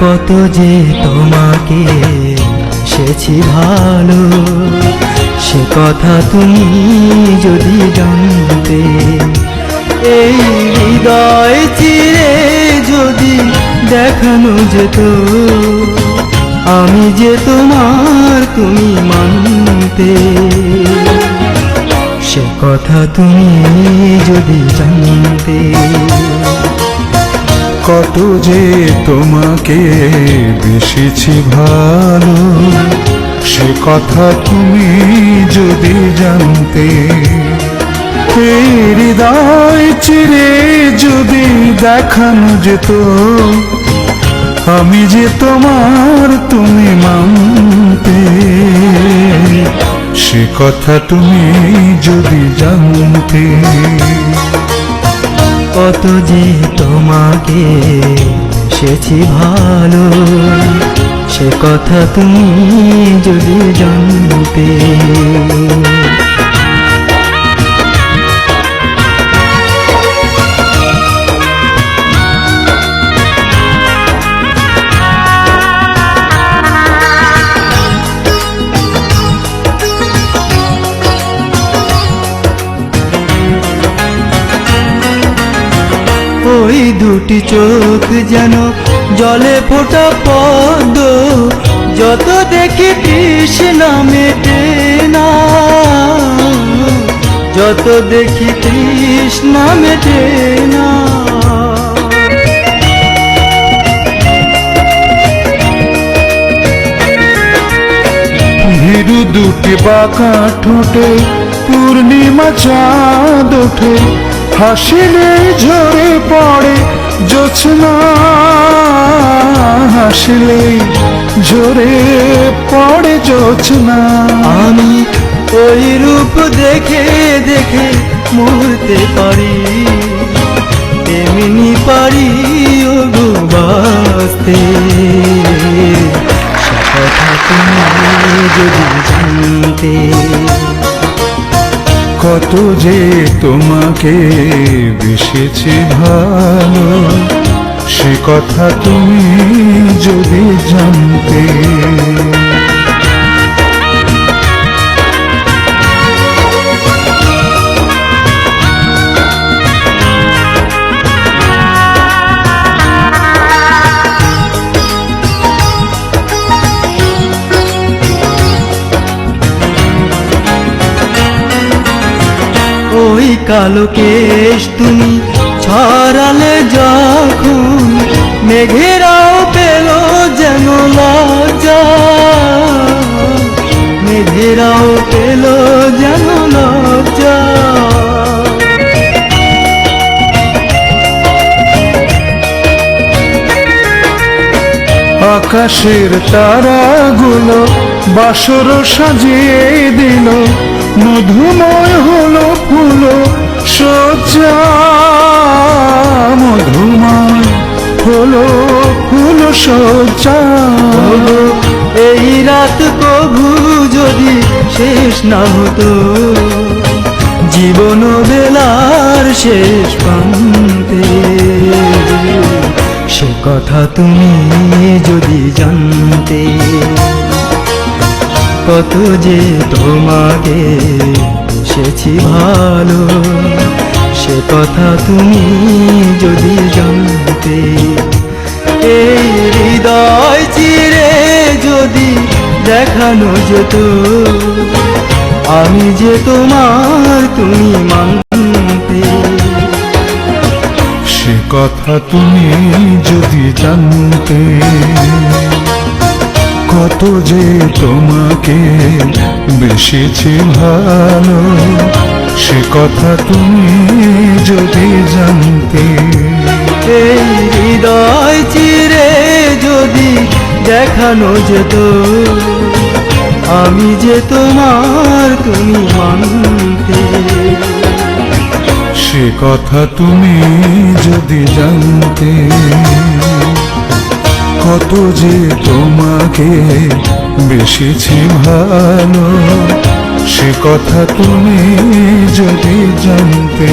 কত যে তোমাকে সেছি ভালো, সে কথা তুমি যদি জানতে। এই হৃদয় চিরে যদি দেখানো যেত, আমি যে তোমার তুমি মানতে। সে কথা তুমি যদি জানতে। কত যে তোমাকে বেসেছি ভালো, সে কথা তুমি যদি জানতে। এই হৃদয় চিরে যদি দেখানো যেত, আমি যে তোমার তুমি মানতে। সে কথা তুমি যদি জানতে। কত যে তোমাকে সেছি ভালো, সে কথা তুমি যদি জানতে। ওই দুটি চোখ যেন জলে ফোটা পদ্ম, যত দেখি তৃষ্ণা মেটে না, যত দেখি তৃষ্ণা মেটে না। ভীরু দুটি বাঁকা ঠোঁটে পূর্ণিমা চাঁদ ওঠে, হাসিলে ঝরে পড়ে জোছনা, হাসিলে ঝরে পড়ে জোছনা। আমি ওই রূপ দেখে দেখে মরতে পারি, তেমনি পারি ও গো বাঁচতে। সে কথা তুমি যদি জানতে। কত যে তোমাকে বেসেছি ভালো, সে কথা তুমি যদি জানতে। ওই কালো কেশ তুমি ছড়ালে যখন, মেঘেরাও পেল যেন লজ্জা, মেঘেরাও পেল যেন লজ্জা। আকাশের তারাগুলো বাসর সাজিয়ে দিল, মধুময় হলো ফুল সজ্জা, মধুময় হলো ফুল সজ্জা। এই রাত কভু যদি শেষ না হতো, জীবন বেলার শেষ প্রান্তে। সে কথা তুমি যদি জানতে। কত যে তোমাকে বেসেছি ভালো, সে কথা তুমি যদি জানতে। এই হৃদয় চিরে যদি দেখানো যেত, আমি যে তোমার তুমি মানতে। সে কথা তুমি যদি জানতে। কত যে তোমাকে বেসেছি ভালো, সে কথা তুমি যদি জানতে। এই হৃদয় চিরে যদি দেখানো যেত, আমি যে তোমার তুমি মানতে। সে কথা তুমি যদি জানতে। কত যে তোমাকে বেসেছি ভালো, সে কথা তুমি যদি জানতে।